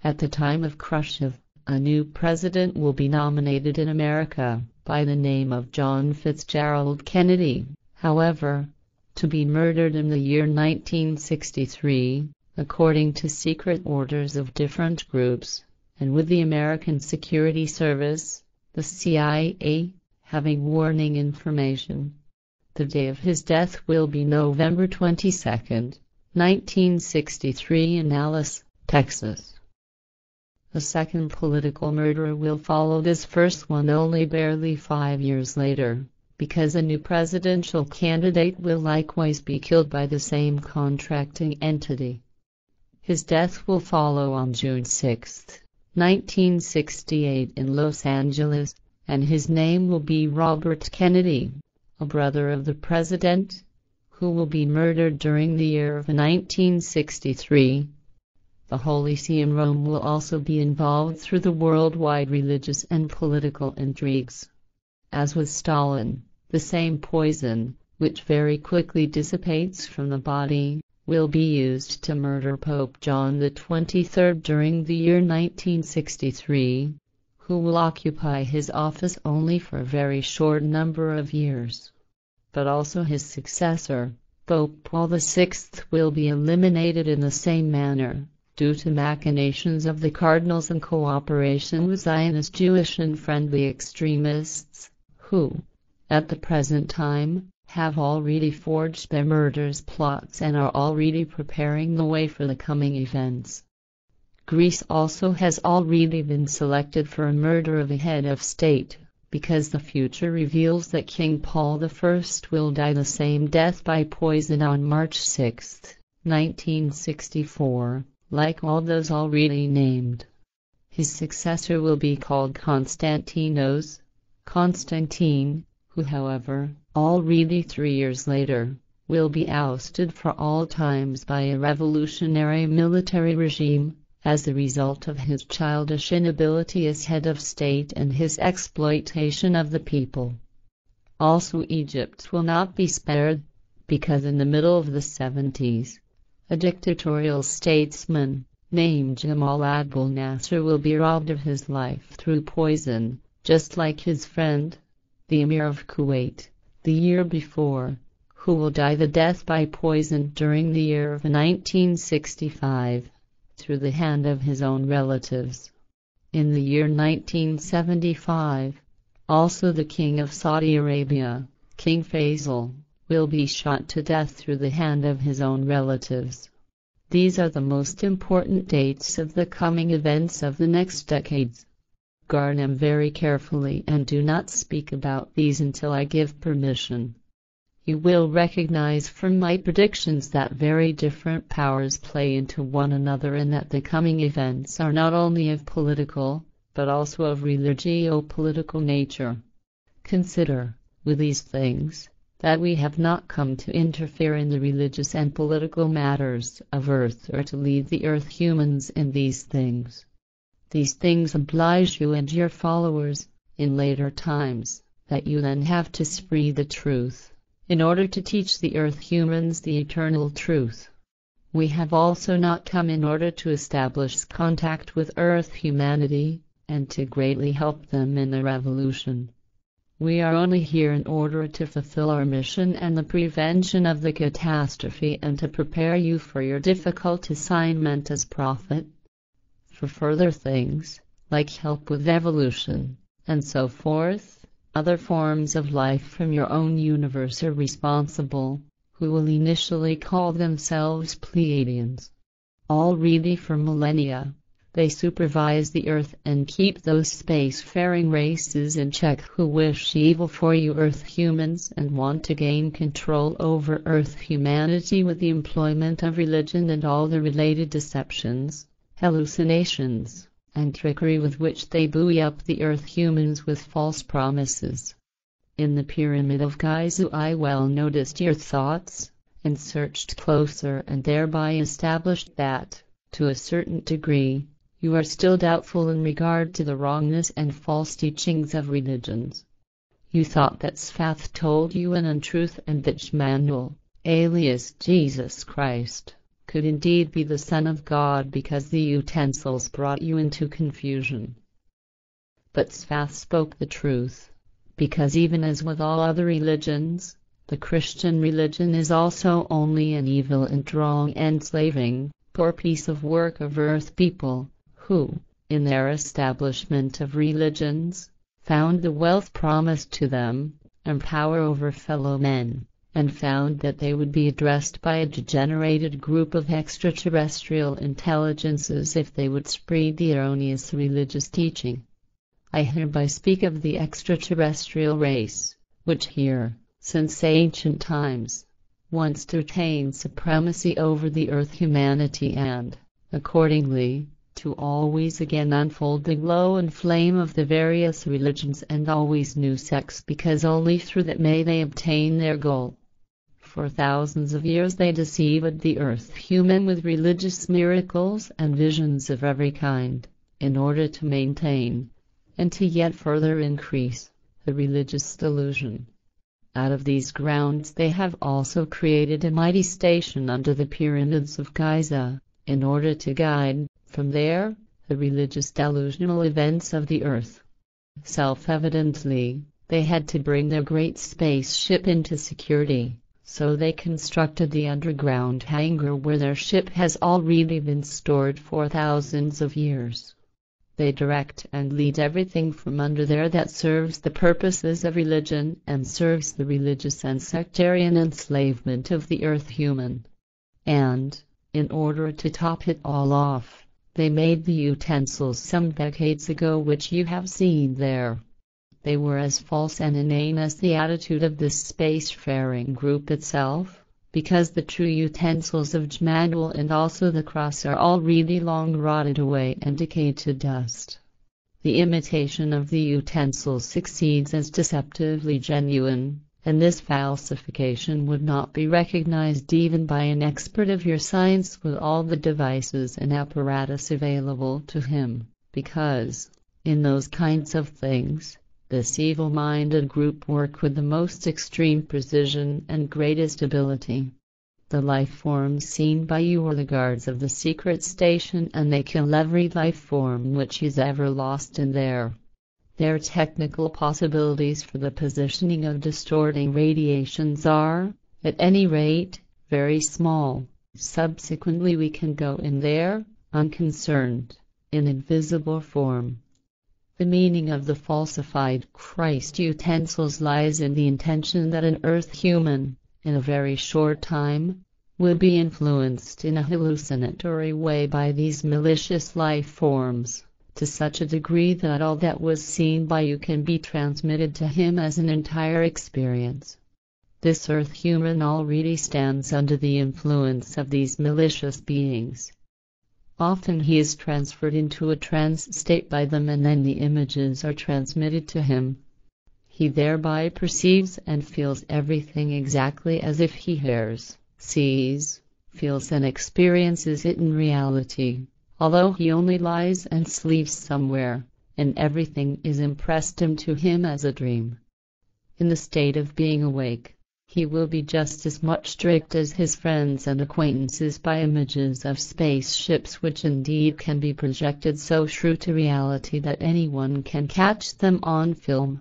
At the time of Khrushchev, a new president will be nominated in America by the name of John Fitzgerald Kennedy, however, to be murdered in the year 1963, according to secret orders of different groups, and with the American Security Service, the CIA, having warning information. The day of his death will be November 22, 1963 in Alice, Texas. The second political murder will follow this first one only barely 5 years later, because a new presidential candidate will likewise be killed by the same contracting entity. His death will follow on June 6, 1968 in Los Angeles, and his name will be Robert Kennedy, a brother of the president, who will be murdered during the year of 1963. The Holy See in Rome will also be involved through the worldwide religious and political intrigues. As with Stalin, the same poison, which very quickly dissipates from the body, will be used to murder Pope John XXIII during the year 1963, who will occupy his office only for a very short number of years. But also his successor, Pope Paul VI, will be eliminated in the same manner, due to machinations of the cardinals in cooperation with Zionist Jewish and friendly extremists, who, at the present time, have already forged their murderous plots and are already preparing the way for the coming events. Greece also has already been selected for a murder of a head of state, because the future reveals that King Paul I will die the same death by poison on March 6, 1964. Like all those already named. His successor will be called Constantine, who however, already 3 years later, will be ousted for all times by a revolutionary military regime, as the result of his childish inability as head of state and his exploitation of the people. Also Egypt will not be spared, because in the middle of the 70s, a dictatorial statesman, named Jamal Abdel Nasser, will be robbed of his life through poison, just like his friend, the Emir of Kuwait, the year before, who will die the death by poison during the year of 1965, through the hand of his own relatives. In the year 1975, also the King of Saudi Arabia, King Faisal, will be shot to death through the hand of his own relatives. These are the most important dates of the coming events of the next decades. Guard them very carefully and do not speak about these until I give permission. You will recognize from my predictions that very different powers play into one another and that the coming events are not only of political, but also of religio-political nature. Consider, with these things, that we have not come to interfere in the religious and political matters of earth or to lead the earth humans in these things. These things oblige you and your followers, in later times, that you then have to spread the truth, in order to teach the earth humans the eternal truth. We have also not come in order to establish contact with earth humanity, and to greatly help them in the revolution. We are only here in order to fulfill our mission and the prevention of the catastrophe and to prepare you for your difficult assignment as prophet. For further things, like help with evolution, and so forth, other forms of life from your own universe are responsible, who will initially call themselves Pleiadians. Already for millennia, they supervise the earth and keep those spacefaring races in check who wish evil for you earth humans and want to gain control over earth humanity with the employment of religion and all the related deceptions, hallucinations, and trickery with which they buoy up the earth humans with false promises. In the pyramid of Giza I well noticed your thoughts, and searched closer and thereby established that, to a certain degree, you are still doubtful in regard to the wrongness and false teachings of religions. You thought that Sfath told you an untruth and that Shmanuel, alias Jesus Christ, could indeed be the Son of God because the utensils brought you into confusion. But Sfath spoke the truth, because even as with all other religions, the Christian religion is also only an evil and wrong enslaving, poor piece of work of earth people, who, in their establishment of religions, found the wealth promised to them, and power over fellow men, and found that they would be addressed by a degenerated group of extraterrestrial intelligences if they would spread the erroneous religious teaching. I hereby speak of the extraterrestrial race, which here, since ancient times, wants to attain supremacy over the earth humanity and, accordingly, to always again unfold the glow and flame of the various religions and always new sects, because only through that may they obtain their goal. For thousands of years they deceived the earth human with religious miracles and visions of every kind, in order to maintain, and to yet further increase, the religious delusion. Out of these grounds they have also created a mighty station under the pyramids of Giza, in order to guide, from there, the religious delusional events of the earth. Self-evidently, they had to bring their great spaceship into security, so they constructed the underground hangar where their ship has already been stored for thousands of years. They direct and lead everything from under there that serves the purposes of religion and serves the religious and sectarian enslavement of the earth human. And, in order to top it all off, they made the utensils some decades ago which you have seen there. They were as false and inane as the attitude of this spacefaring group itself, because the true utensils of Jmadwal and also the cross are already long rotted away and decayed to dust. The imitation of the utensils succeeds as deceptively genuine, and this falsification would not be recognized even by an expert of your science with all the devices and apparatus available to him, because, in those kinds of things, this evil-minded group work with the most extreme precision and greatest ability. The life forms seen by you are the guards of the secret station, and they kill every life form which is ever lost in there. Their technical possibilities for the positioning of distorting radiations are, at any rate, very small. Subsequently we can go in there, unconcerned, in invisible form. The meaning of the falsified Christ utensils lies in the intention that an earth human, in a very short time, will be influenced in a hallucinatory way by these malicious life forms, to such a degree that all that was seen by you can be transmitted to him as an entire experience. This earth human already stands under the influence of these malicious beings. Often he is transferred into a trance state by them, and then the images are transmitted to him. He thereby perceives and feels everything exactly as if he hears, sees, feels and experiences it in reality, although he only lies and sleeps somewhere, and everything is impressed into him as a dream. In the state of being awake, he will be just as much tricked as his friends and acquaintances by images of spaceships which indeed can be projected so true to reality that anyone can catch them on film.